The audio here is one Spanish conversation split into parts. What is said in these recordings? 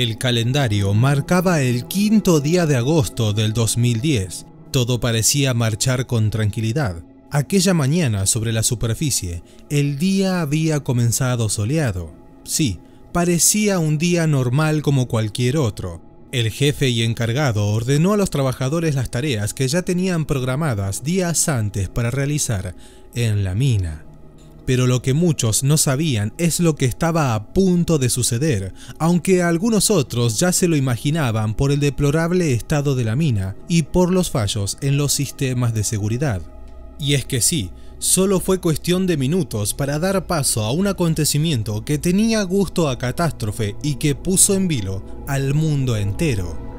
El calendario marcaba el 5.º día de agosto del 2010. Todo parecía marchar con tranquilidad. Aquella mañana sobre la superficie, el día había comenzado soleado. Sí, parecía un día normal como cualquier otro. El jefe y encargado ordenó a los trabajadores las tareas que ya tenían programadas días antes para realizar en la mina. Pero lo que muchos no sabían es lo que estaba a punto de suceder, aunque algunos otros ya se lo imaginaban por el deplorable estado de la mina y por los fallos en los sistemas de seguridad. Y es que sí, solo fue cuestión de minutos para dar paso a un acontecimiento que tenía gusto a catástrofe y que puso en vilo al mundo entero.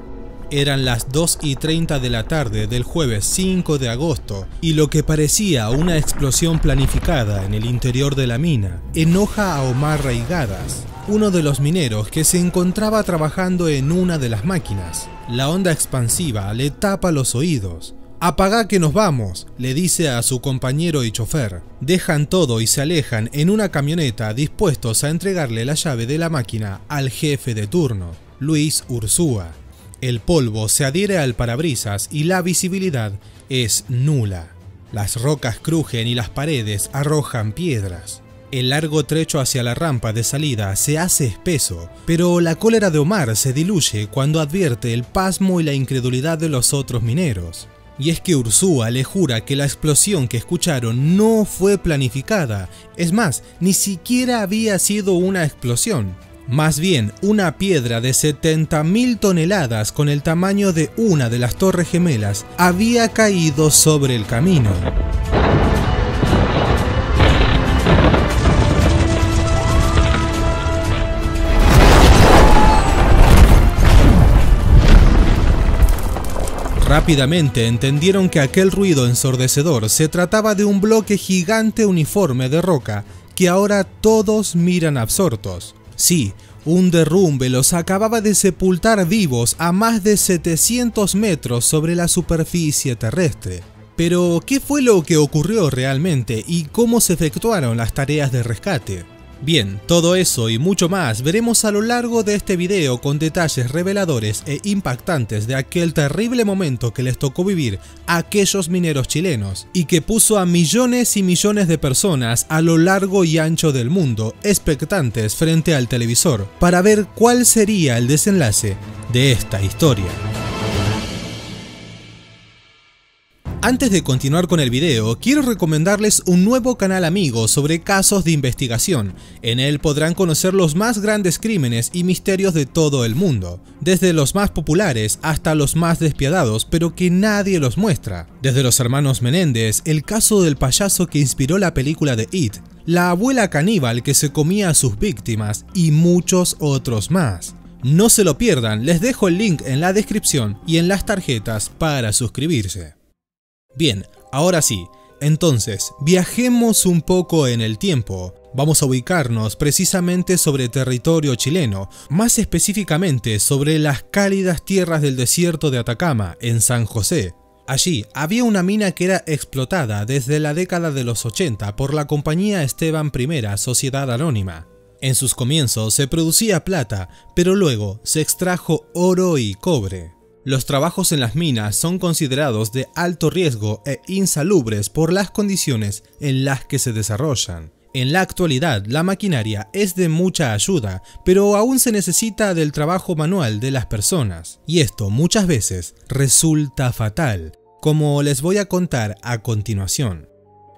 Eran las 2:30 de la tarde del jueves 5 de agosto y lo que parecía una explosión planificada en el interior de la mina enoja a Omar Reigadas, uno de los mineros que se encontraba trabajando en una de las máquinas. La onda expansiva le tapa los oídos. «Apagá que nos vamos», le dice a su compañero y chofer. Dejan todo y se alejan en una camioneta dispuestos a entregarle la llave de la máquina al jefe de turno, Luis Urzúa. El polvo se adhiere al parabrisas y la visibilidad es nula. Las rocas crujen y las paredes arrojan piedras. El largo trecho hacia la rampa de salida se hace espeso, pero la cólera de Omar se diluye cuando advierte el pasmo y la incredulidad de los otros mineros. Y es que Urzúa le jura que la explosión que escucharon no fue planificada, es más, ni siquiera había sido una explosión. Más bien, una piedra de 70.000 toneladas con el tamaño de una de las Torres Gemelas había caído sobre el camino. Rápidamente entendieron que aquel ruido ensordecedor se trataba de un bloque gigante uniforme de roca que ahora todos miran absortos. Sí, un derrumbe los acababa de sepultar vivos a más de 700 metros sobre la superficie terrestre. Pero, ¿qué fue lo que ocurrió realmente y cómo se efectuaron las tareas de rescate? Bien, todo eso y mucho más veremos a lo largo de este video con detalles reveladores e impactantes de aquel terrible momento que les tocó vivir a aquellos mineros chilenos y que puso a millones y millones de personas a lo largo y ancho del mundo expectantes frente al televisor para ver cuál sería el desenlace de esta historia. Antes de continuar con el video, quiero recomendarles un nuevo canal amigo sobre casos de investigación. En él podrán conocer los más grandes crímenes y misterios de todo el mundo, desde los más populares hasta los más despiadados, pero que nadie los muestra. Desde los hermanos Menéndez, el caso del payaso que inspiró la película de It, la abuela caníbal que se comía a sus víctimas y muchos otros más. No se lo pierdan, les dejo el link en la descripción y en las tarjetas para suscribirse. Bien, ahora sí, entonces, viajemos un poco en el tiempo. Vamos a ubicarnos precisamente sobre territorio chileno, más específicamente sobre las cálidas tierras del desierto de Atacama, en San José. Allí había una mina que era explotada desde la década de los 80 por la compañía Esteban I, Sociedad Anónima. En sus comienzos se producía plata, pero luego se extrajo oro y cobre. Los trabajos en las minas son considerados de alto riesgo e insalubres por las condiciones en las que se desarrollan. En la actualidad, la maquinaria es de mucha ayuda, pero aún se necesita del trabajo manual de las personas. Y esto muchas veces resulta fatal, como les voy a contar a continuación.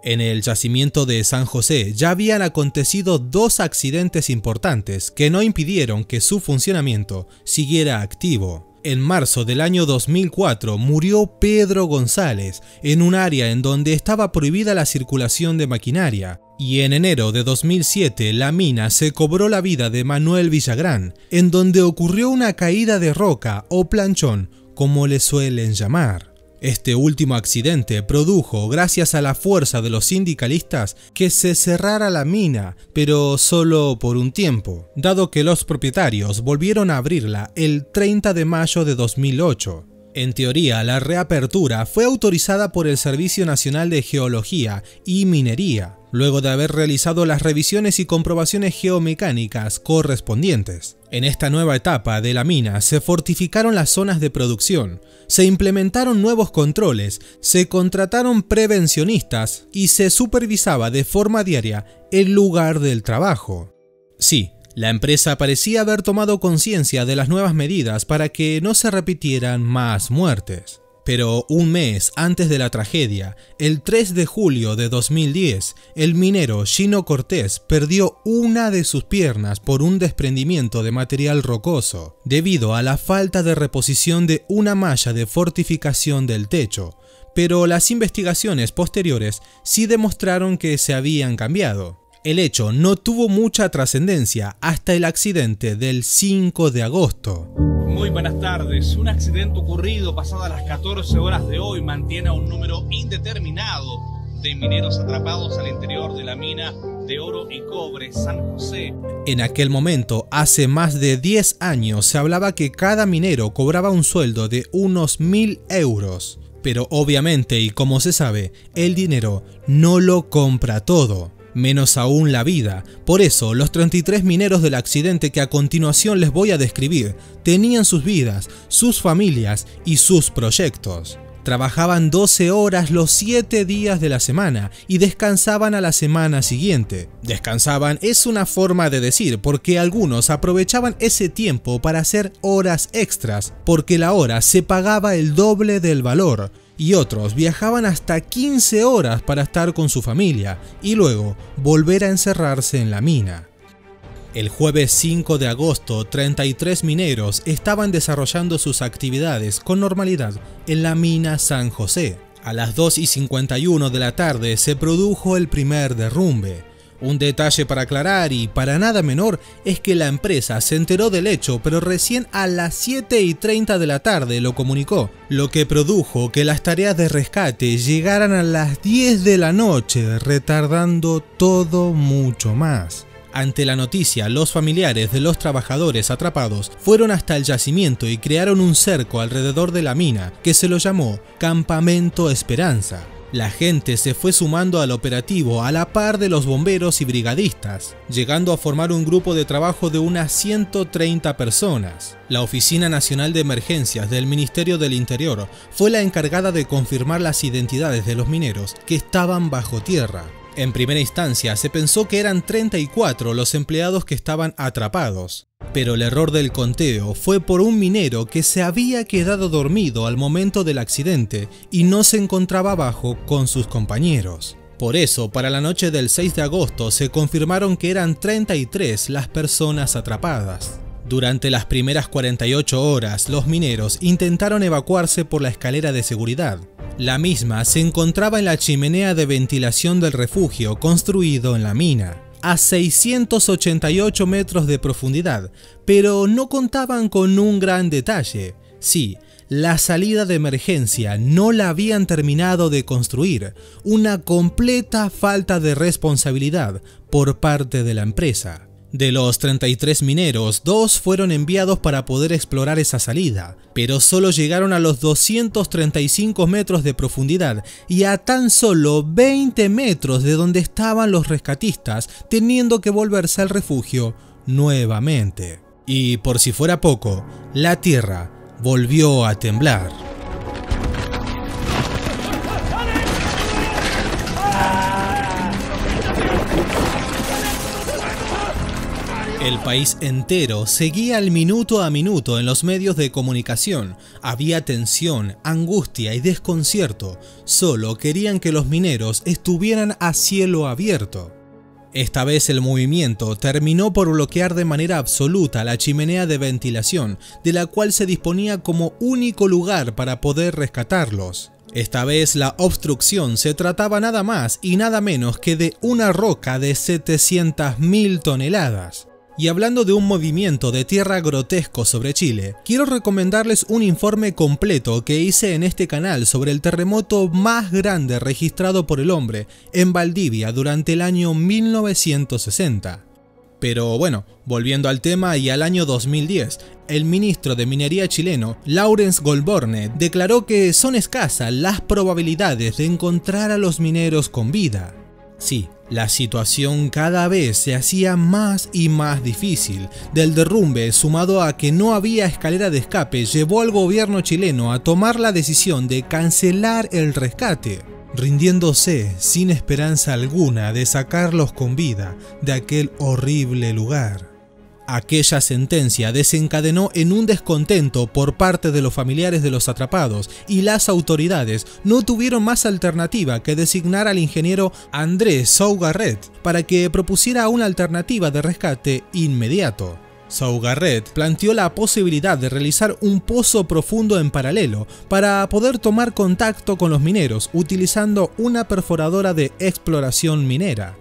En el yacimiento de San José ya habían acontecido dos accidentes importantes que no impidieron que su funcionamiento siguiera activo. En marzo del año 2004 murió Pedro González en un área en donde estaba prohibida la circulación de maquinaria, y en enero de 2007 la mina se cobró la vida de Manuel Villagrán, en donde ocurrió una caída de roca o planchón, como le suelen llamar. Este último accidente produjo, gracias a la fuerza de los sindicalistas, que se cerrara la mina, pero solo por un tiempo, dado que los propietarios volvieron a abrirla el 30 de mayo de 2008. En teoría, la reapertura fue autorizada por el Servicio Nacional de Geología y Minería, luego de haber realizado las revisiones y comprobaciones geomecánicas correspondientes. En esta nueva etapa de la mina se fortificaron las zonas de producción, se implementaron nuevos controles, se contrataron prevencionistas y se supervisaba de forma diaria el lugar del trabajo. Sí, la empresa parecía haber tomado conciencia de las nuevas medidas para que no se repitieran más muertes. Pero un mes antes de la tragedia, el 3 de julio de 2010, el minero Gino Cortés perdió una de sus piernas por un desprendimiento de material rocoso, debido a la falta de reposición de una malla de fortificación del techo, pero las investigaciones posteriores sí demostraron que se habían cambiado. El hecho no tuvo mucha trascendencia hasta el accidente del 5 de agosto. Muy buenas tardes. Un accidente ocurrido pasadas las 14 horas de hoy mantiene a un número indeterminado de mineros atrapados al interior de la mina de oro y cobre San José. En aquel momento, hace más de 10 años, se hablaba que cada minero cobraba un sueldo de unos 1000 euros. Pero obviamente, y como se sabe, el dinero no lo compra todo, menos aún la vida. Por eso, los 33 mineros del accidente que a continuación les voy a describir tenían sus vidas, sus familias y sus proyectos. Trabajaban 12 horas los 7 días de la semana y descansaban a la semana siguiente. Descansaban es una forma de decir, porque algunos aprovechaban ese tiempo para hacer horas extras, porque la hora se pagaba el doble del valor, y otros viajaban hasta 15 horas para estar con su familia y luego volver a encerrarse en la mina. El jueves 5 de agosto, 33 mineros estaban desarrollando sus actividades con normalidad en la mina San José. A las 2:51 de la tarde se produjo el primer derrumbe. Un detalle para aclarar y para nada menor es que la empresa se enteró del hecho, pero recién a las 7:30 de la tarde lo comunicó, lo que produjo que las tareas de rescate llegaran a las 10 de la noche, retardando todo mucho más. Ante la noticia, los familiares de los trabajadores atrapados fueron hasta el yacimiento y crearon un cerco alrededor de la mina, que se lo llamó Campamento Esperanza. La gente se fue sumando al operativo a la par de los bomberos y brigadistas, llegando a formar un grupo de trabajo de unas 130 personas. La Oficina Nacional de Emergencias del Ministerio del Interior fue la encargada de confirmar las identidades de los mineros que estaban bajo tierra. En primera instancia se pensó que eran 34 los empleados que estaban atrapados, pero el error del conteo fue por un minero que se había quedado dormido al momento del accidente y no se encontraba abajo con sus compañeros. Por eso, para la noche del 6 de agosto se confirmaron que eran 33 las personas atrapadas. Durante las primeras 48 horas, los mineros intentaron evacuarse por la escalera de seguridad. La misma se encontraba en la chimenea de ventilación del refugio construido en la mina, a 688 metros de profundidad, pero no contaban con un gran detalle. Sí, la salida de emergencia no la habían terminado de construir, una completa falta de responsabilidad por parte de la empresa. De los 33 mineros, 2 fueron enviados para poder explorar esa salida, pero solo llegaron a los 235 metros de profundidad y a tan solo 20 metros de donde estaban los rescatistas, teniendo que volverse al refugio nuevamente. Y por si fuera poco, la tierra volvió a temblar. El país entero seguía el minuto a minuto en los medios de comunicación. Había tensión, angustia y desconcierto. Solo querían que los mineros estuvieran a cielo abierto. Esta vez el movimiento terminó por bloquear de manera absoluta la chimenea de ventilación, de la cual se disponía como único lugar para poder rescatarlos. Esta vez la obstrucción se trataba nada más y nada menos que de una roca de 700.000 toneladas. Y hablando de un movimiento de tierra grotesco sobre Chile, quiero recomendarles un informe completo que hice en este canal sobre el terremoto más grande registrado por el hombre en Valdivia durante el año 1960. Pero bueno, volviendo al tema y al año 2010, el ministro de Minería chileno, Laurens Goldborne, declaró que son escasas las probabilidades de encontrar a los mineros con vida. Sí, la situación cada vez se hacía más y más difícil. Del derrumbe, sumado a que no había escalera de escape, llevó al gobierno chileno a tomar la decisión de cancelar el rescate, rindiéndose sin esperanza alguna de sacarlos con vida de aquel horrible lugar. Aquella sentencia desencadenó en un descontento por parte de los familiares de los atrapados, y las autoridades no tuvieron más alternativa que designar al ingeniero Andrés Sougarret para que propusiera una alternativa de rescate inmediato. Sougarret planteó la posibilidad de realizar un pozo profundo en paralelo para poder tomar contacto con los mineros utilizando una perforadora de exploración minera.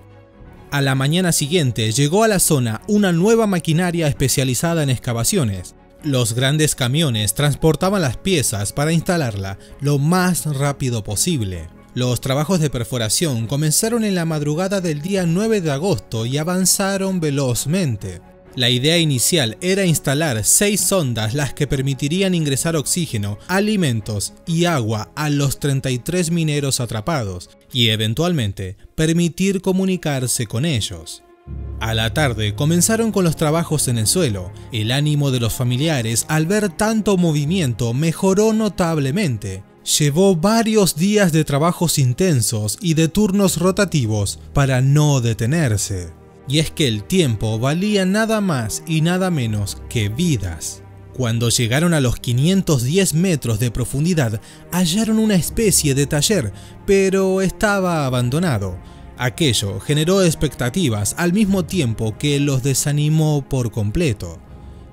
A la mañana siguiente llegó a la zona una nueva maquinaria especializada en excavaciones. Los grandes camiones transportaban las piezas para instalarla lo más rápido posible. Los trabajos de perforación comenzaron en la madrugada del día 9 de agosto y avanzaron velozmente. La idea inicial era instalar 6 sondas, las que permitirían ingresar oxígeno, alimentos y agua a los 33 mineros atrapados y eventualmente permitir comunicarse con ellos. A la tarde comenzaron con los trabajos en el suelo. El ánimo de los familiares al ver tanto movimiento mejoró notablemente. Llevó varios días de trabajos intensos y de turnos rotativos para no detenerse. Y es que el tiempo valía nada más y nada menos que vidas. Cuando llegaron a los 510 metros de profundidad, hallaron una especie de taller, pero estaba abandonado. Aquello generó expectativas al mismo tiempo que los desanimó por completo,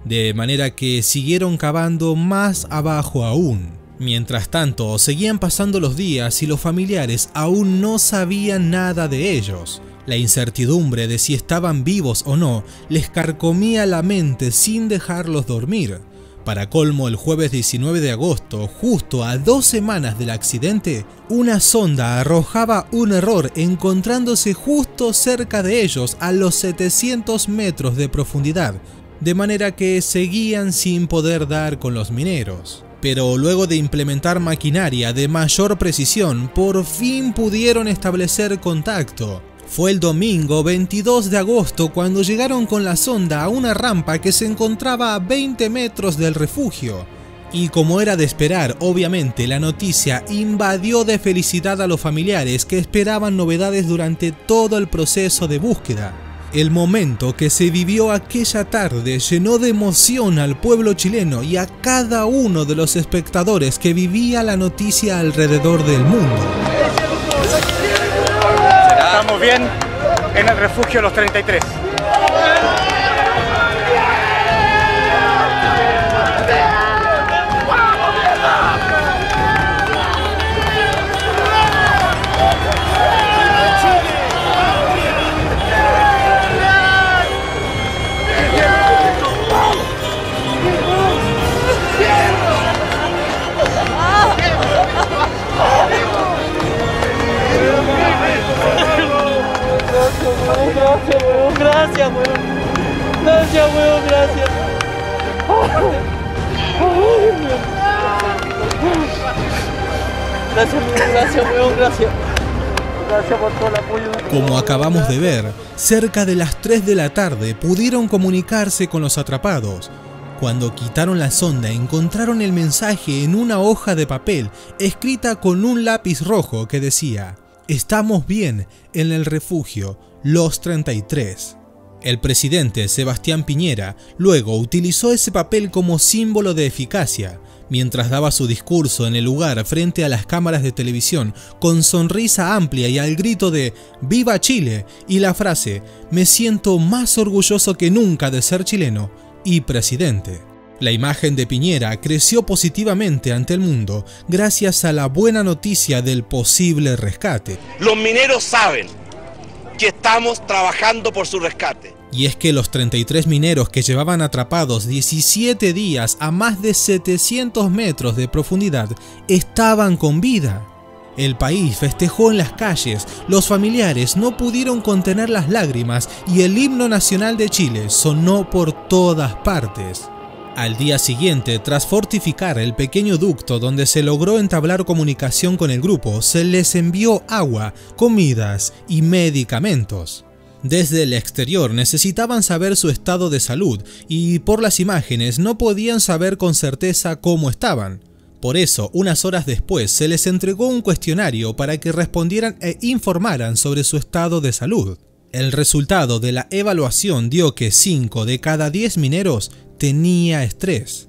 de manera que siguieron cavando más abajo aún. Mientras tanto, seguían pasando los días y los familiares aún no sabían nada de ellos. La incertidumbre de si estaban vivos o no les carcomía la mente sin dejarlos dormir. Para colmo, el jueves 19 de agosto, justo a 2 semanas del accidente, una sonda arrojaba un error encontrándose justo cerca de ellos a los 700 metros de profundidad, de manera que seguían sin poder dar con los mineros. Pero luego de implementar maquinaria de mayor precisión, por fin pudieron establecer contacto. Fue el domingo 22 de agosto cuando llegaron con la sonda a una rampa que se encontraba a 20 metros del refugio. Y como era de esperar, obviamente la noticia invadió de felicidad a los familiares que esperaban novedades durante todo el proceso de búsqueda. El momento que se vivió aquella tarde llenó de emoción al pueblo chileno y a cada uno de los espectadores que vivía la noticia alrededor del mundo. Estamos bien en el refugio Los 33. Gracias, weón. Gracias, weón, gracias. Gracias, weón, gracias. Gracias por todo el apoyo. Como acabamos de ver, cerca de las 3 de la tarde pudieron comunicarse con los atrapados. Cuando quitaron la sonda, encontraron el mensaje en una hoja de papel escrita con un lápiz rojo que decía: "Estamos bien en el refugio Los 33". El presidente Sebastián Piñera luego utilizó ese papel como símbolo de eficacia, mientras daba su discurso en el lugar frente a las cámaras de televisión, con sonrisa amplia y al grito de "¡Viva Chile!" y la frase "Me siento más orgulloso que nunca de ser chileno y presidente". La imagen de Piñera creció positivamente ante el mundo gracias a la buena noticia del posible rescate. Los mineros saben que estamos trabajando por su rescate. Y es que los 33 mineros que llevaban atrapados 17 días a más de 700 metros de profundidad estaban con vida. El país festejó en las calles, los familiares no pudieron contener las lágrimas y el himno nacional de Chile sonó por todas partes. Al día siguiente, tras fortificar el pequeño ducto donde se logró entablar comunicación con el grupo, se les envió agua, comidas y medicamentos. Desde el exterior necesitaban saber su estado de salud y por las imágenes no podían saber con certeza cómo estaban. Por eso, unas horas después se les entregó un cuestionario para que respondieran e informaran sobre su estado de salud. El resultado de la evaluación dio que 5 de cada 10 mineros tenía estrés.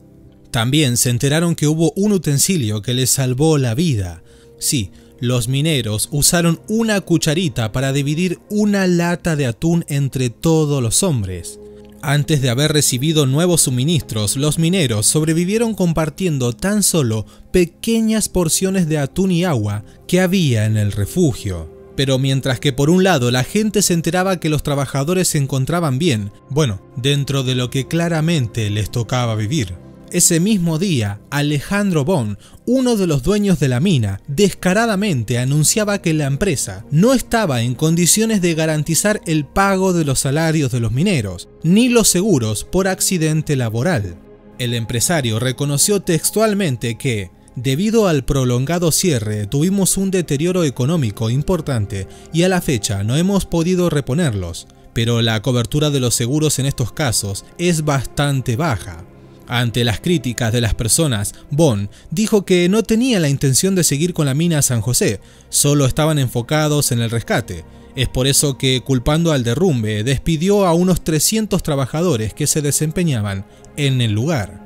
También se enteraron que hubo un utensilio que les salvó la vida. Sí, los mineros usaron una cucharita para dividir una lata de atún entre todos los hombres. Antes de haber recibido nuevos suministros, los mineros sobrevivieron compartiendo tan solo pequeñas porciones de atún y agua que había en el refugio. Pero mientras que por un lado la gente se enteraba que los trabajadores se encontraban bien, bueno, dentro de lo que claramente les tocaba vivir. Ese mismo día, Alejandro Bon, uno de los dueños de la mina, descaradamente anunciaba que la empresa no estaba en condiciones de garantizar el pago de los salarios de los mineros, ni los seguros por accidente laboral. El empresario reconoció textualmente que, debido al prolongado cierre, tuvimos un deterioro económico importante y a la fecha no hemos podido reponerlos, pero la cobertura de los seguros en estos casos es bastante baja. Ante las críticas de las personas, Bon dijo que no tenía la intención de seguir con la mina San José, solo estaban enfocados en el rescate. Es por eso que, culpando al derrumbe, despidió a unos 300 trabajadores que se desempeñaban en el lugar.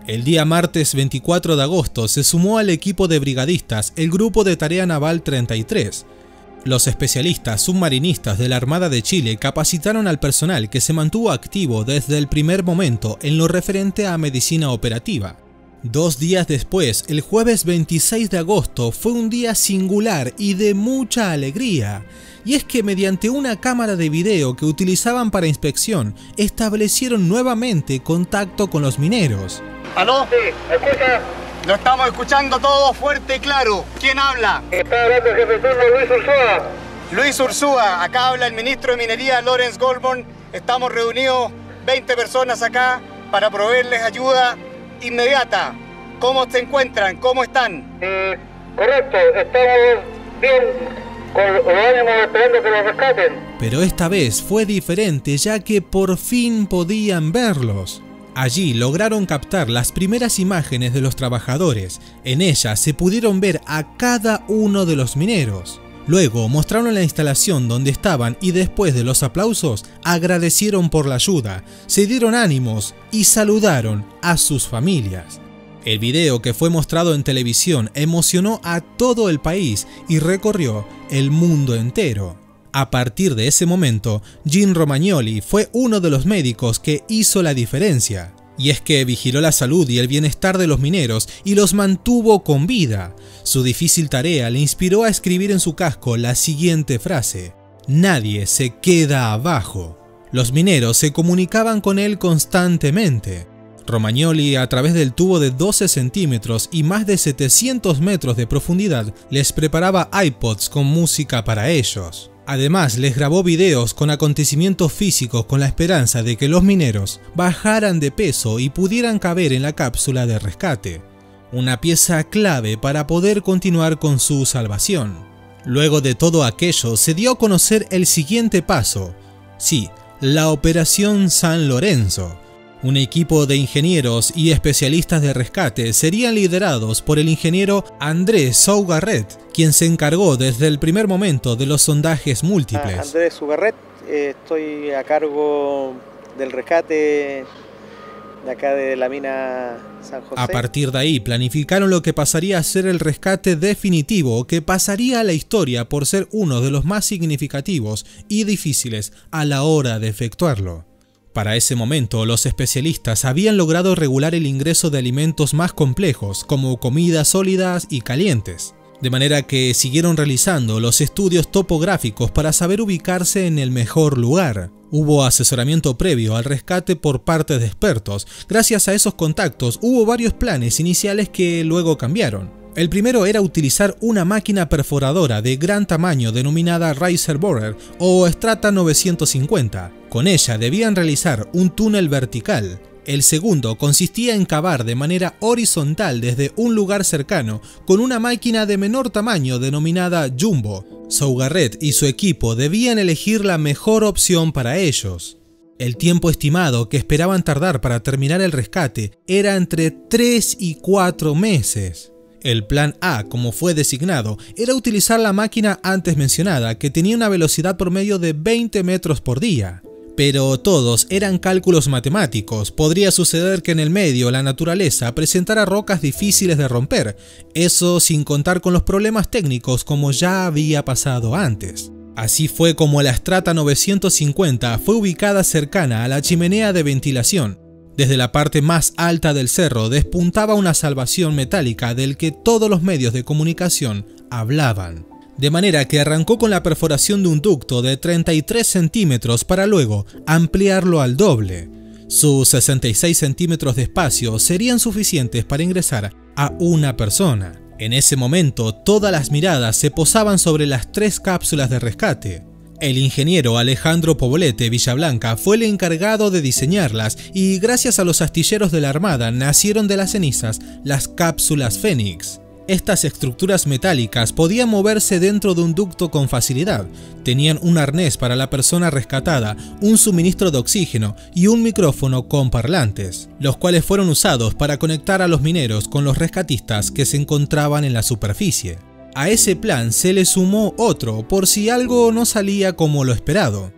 El día martes 24 de agosto se sumó al equipo de brigadistas el Grupo de Tarea Naval 33. Los especialistas submarinistas de la Armada de Chile capacitaron al personal que se mantuvo activo desde el primer momento en lo referente a medicina operativa. 2 días después, el jueves 26 de agosto, fue un día singular y de mucha alegría. Y es que mediante una cámara de video que utilizaban para inspección, establecieron nuevamente contacto con los mineros. ¿Aló? Sí, escucha. Lo estamos escuchando todo fuerte y claro. ¿Quién habla? Está hablando el jefe de turno Luis Ursúa. Luis Ursúa, acá habla el ministro de Minería, Lawrence Goldborn. Estamos reunidos 20 personas acá para proveerles ayuda inmediata. ¿Cómo se encuentran? ¿Cómo están? Correcto, estamos bien, con los ánimos esperando que los rescaten. Pero esta vez fue diferente, ya que por fin podían verlos. Allí lograron captar las primeras imágenes de los trabajadores. En ellas se pudieron ver a cada uno de los mineros. Luego mostraron la instalación donde estaban y después de los aplausos agradecieron por la ayuda, se dieron ánimos y saludaron a sus familias. El video que fue mostrado en televisión emocionó a todo el país y recorrió el mundo entero. A partir de ese momento, Jim Romagnoli fue uno de los médicos que hizo la diferencia. Y es que vigiló la salud y el bienestar de los mineros y los mantuvo con vida. Su difícil tarea le inspiró a escribir en su casco la siguiente frase: "Nadie se queda abajo". Los mineros se comunicaban con él constantemente. Romagnoli, a través del tubo de 12 centímetros y más de 700 metros de profundidad, les preparaba iPods con música para ellos. Además, les grabó videos con acontecimientos físicos con la esperanza de que los mineros bajaran de peso y pudieran caber en la cápsula de rescate. Una pieza clave para poder continuar con su salvación. Luego de todo aquello, se dio a conocer el siguiente paso. Sí, la Operación San Lorenzo. Un equipo de ingenieros y especialistas de rescate serían liderados por el ingeniero Andrés Sougarret, quien se encargó desde el primer momento de los sondajes múltiples. Andrés Sougarret, estoy a cargo del rescate de acá de la mina San José. A partir de ahí planificaron lo que pasaría a ser el rescate definitivo, que pasaría a la historia por ser uno de los más significativos y difíciles a la hora de efectuarlo. Para ese momento, los especialistas habían logrado regular el ingreso de alimentos más complejos, como comidas sólidas y calientes, de manera que siguieron realizando los estudios topográficos para saber ubicarse en el mejor lugar. Hubo asesoramiento previo al rescate por parte de expertos. Gracias a esos contactos hubo varios planes iniciales que luego cambiaron. El primero era utilizar una máquina perforadora de gran tamaño denominada Riser Borer o Strata 950. Con ella debían realizar un túnel vertical. El segundo consistía en cavar de manera horizontal desde un lugar cercano con una máquina de menor tamaño denominada Jumbo. Sougarret y su equipo debían elegir la mejor opción para ellos. El tiempo estimado que esperaban tardar para terminar el rescate era entre 3 y 4 meses. El plan A, como fue designado, era utilizar la máquina antes mencionada, que tenía una velocidad promedio de 20 metros por día. Pero todos eran cálculos matemáticos. Podría suceder que en el medio la naturaleza presentara rocas difíciles de romper, eso sin contar con los problemas técnicos como ya había pasado antes. Así fue como la Strata 950 fue ubicada cercana a la chimenea de ventilación. Desde la parte más alta del cerro despuntaba una salvación metálica del que todos los medios de comunicación hablaban. De manera que arrancó con la perforación de un ducto de 33 centímetros para luego ampliarlo al doble. Sus 66 centímetros de espacio serían suficientes para ingresar a una persona. En ese momento, todas las miradas se posaban sobre las 3 cápsulas de rescate. El ingeniero Alejandro Poblete Villablanca fue el encargado de diseñarlas y gracias a los astilleros de la Armada nacieron de las cenizas las cápsulas Fénix. Estas estructuras metálicas podían moverse dentro de un ducto con facilidad, tenían un arnés para la persona rescatada, un suministro de oxígeno y un micrófono con parlantes, los cuales fueron usados para conectar a los mineros con los rescatistas que se encontraban en la superficie. A ese plan se le sumó otro por si algo no salía como lo esperado.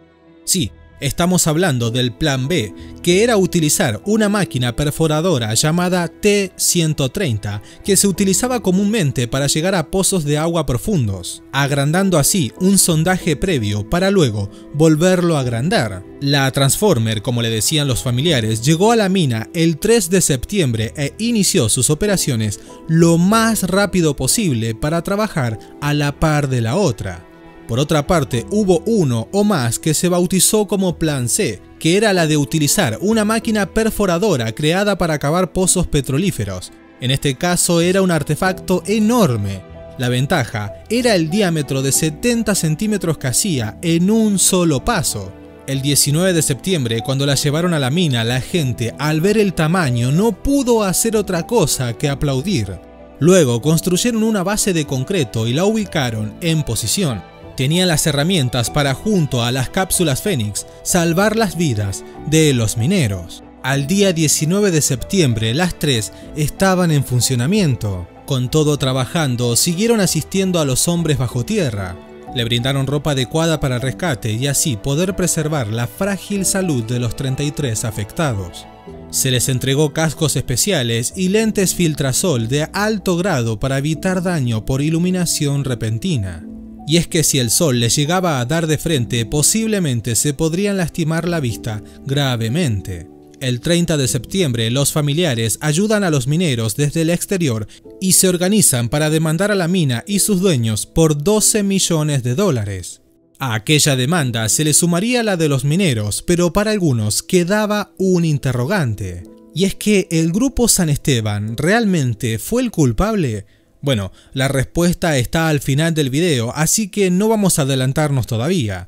Sí, estamos hablando del plan B, que era utilizar una máquina perforadora llamada T-130, que se utilizaba comúnmente para llegar a pozos de agua profundos, agrandando así un sondaje previo para luego volverlo a agrandar. La Transformer, como le decían los familiares, llegó a la mina el 3 de septiembre e inició sus operaciones lo más rápido posible para trabajar a la par de la otra. Por otra parte, hubo uno o más que se bautizó como Plan C, que era la de utilizar una máquina perforadora creada para cavar pozos petrolíferos. En este caso era un artefacto enorme. La ventaja era el diámetro de 70 centímetros que hacía en un solo paso. El 19 de septiembre, cuando la llevaron a la mina, la gente, al ver el tamaño, no pudo hacer otra cosa que aplaudir. Luego construyeron una base de concreto y la ubicaron en posición. Tenían las herramientas para, junto a las cápsulas Fénix, salvar las vidas de los mineros. Al día 19 de septiembre, las 3 estaban en funcionamiento. Con todo trabajando, siguieron asistiendo a los hombres bajo tierra. Le brindaron ropa adecuada para el rescate y así poder preservar la frágil salud de los 33 afectados. Se les entregó cascos especiales y lentes filtrasol de alto grado para evitar daño por iluminación repentina. Y es que si el sol les llegaba a dar de frente, posiblemente se podrían lastimar la vista gravemente. El 30 de septiembre, los familiares ayudan a los mineros desde el exterior y se organizan para demandar a la mina y sus dueños por $12 millones. A aquella demanda se le sumaría la de los mineros, pero para algunos quedaba un interrogante. ¿Y es que el Grupo San Esteban realmente fue el culpable? Bueno, la respuesta está al final del video, así que no vamos a adelantarnos todavía.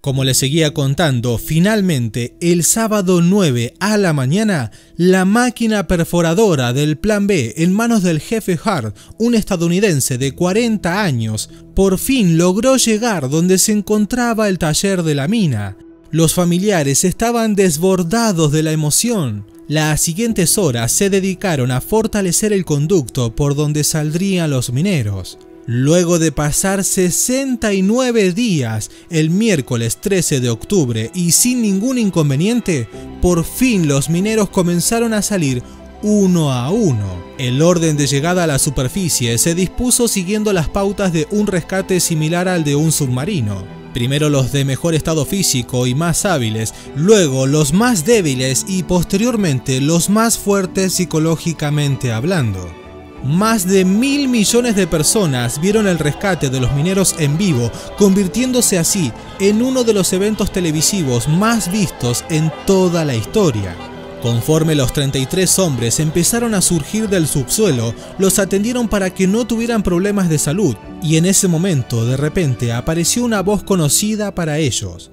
Como les seguía contando, finalmente, el sábado 9 a la mañana, la máquina perforadora del Plan B en manos del jefe Hart, un estadounidense de 40 años, por fin logró llegar donde se encontraba el taller de la mina. Los familiares estaban desbordados de la emoción. Las siguientes horas se dedicaron a fortalecer el conducto por donde saldrían los mineros. Luego de pasar 69 días, el miércoles 13 de octubre y sin ningún inconveniente, por fin los mineros comenzaron a salir uno a uno. El orden de llegada a la superficie se dispuso siguiendo las pautas de un rescate similar al de un submarino. Primero los de mejor estado físico y más hábiles, luego los más débiles y posteriormente los más fuertes psicológicamente hablando. Más de 1.000 millones de personas vieron el rescate de los mineros en vivo, convirtiéndose así en uno de los eventos televisivos más vistos en toda la historia. Conforme los 33 hombres empezaron a surgir del subsuelo, los atendieron para que no tuvieran problemas de salud, y en ese momento de repente apareció una voz conocida para ellos.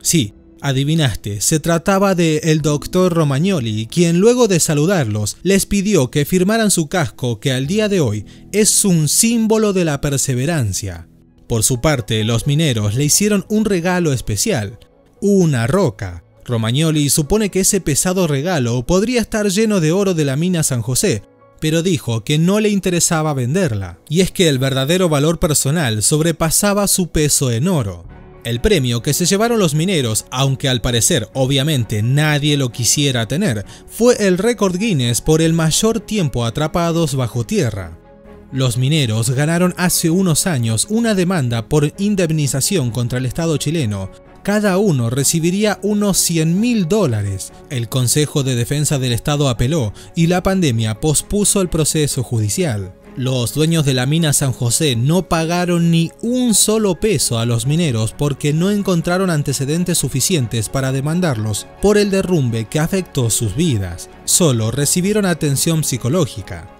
Sí, Adivinaste, se trataba de el doctor Romagnoli, quien luego de saludarlos les pidió que firmaran su casco, que al día de hoy es un símbolo de la perseverancia. Por su parte, los mineros le hicieron un regalo especial, una roca. Romagnoli supone que ese pesado regalo podría estar lleno de oro de la mina San José, pero dijo que no le interesaba venderla, y es que el verdadero valor personal sobrepasaba su peso en oro. El premio que se llevaron los mineros, aunque al parecer obviamente nadie lo quisiera tener, fue el récord Guinness por el mayor tiempo atrapados bajo tierra. Los mineros ganaron hace unos años una demanda por indemnización contra el Estado chileno. Cada uno recibiría unos $100.000. El Consejo de Defensa del Estado apeló y la pandemia pospuso el proceso judicial. Los dueños de la mina San José no pagaron ni un solo peso a los mineros porque no encontraron antecedentes suficientes para demandarlos por el derrumbe que afectó sus vidas. Solo recibieron atención psicológica.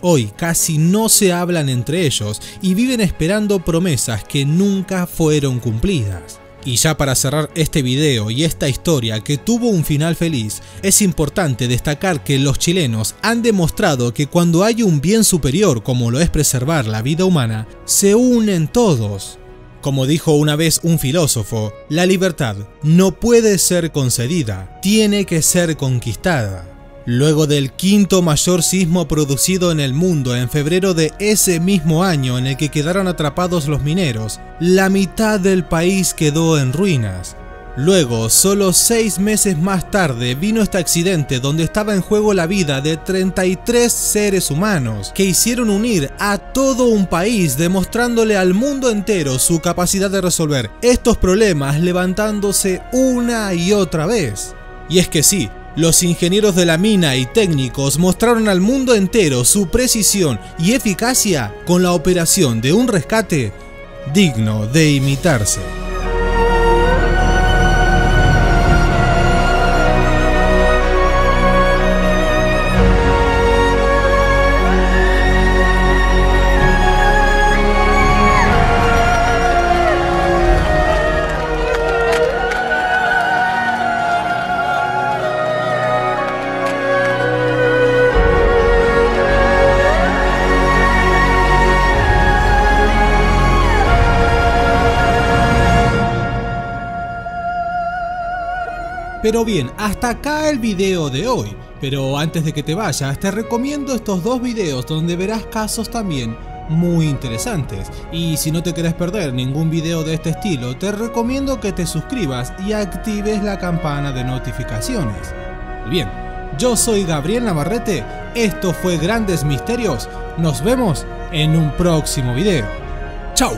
Hoy casi no se hablan entre ellos y viven esperando promesas que nunca fueron cumplidas. Y ya para cerrar este video y esta historia que tuvo un final feliz, es importante destacar que los chilenos han demostrado que cuando hay un bien superior como lo es preservar la vida humana, se unen todos. Como dijo una vez un filósofo, la libertad no puede ser concedida, tiene que ser conquistada. Luego del quinto mayor sismo producido en el mundo en febrero de ese mismo año en el que quedaron atrapados los mineros, la mitad del país quedó en ruinas. Luego, solo 6 meses más tarde, vino este accidente donde estaba en juego la vida de 33 seres humanos que hicieron unir a todo un país, demostrándole al mundo entero su capacidad de resolver estos problemas levantándose una y otra vez. Y es que sí, los ingenieros de la mina y técnicos mostraron al mundo entero su precisión y eficacia con la operación de un rescate digno de imitarse. Pero bien, hasta acá el video de hoy. Pero antes de que te vayas, te recomiendo estos 2 videos donde verás casos también muy interesantes. Y si no te querés perder ningún video de este estilo, te recomiendo que te suscribas y actives la campana de notificaciones. Bien, yo soy Gabriel Navarrete, esto fue Grandes Misterios, nos vemos en un próximo video. ¡Chao!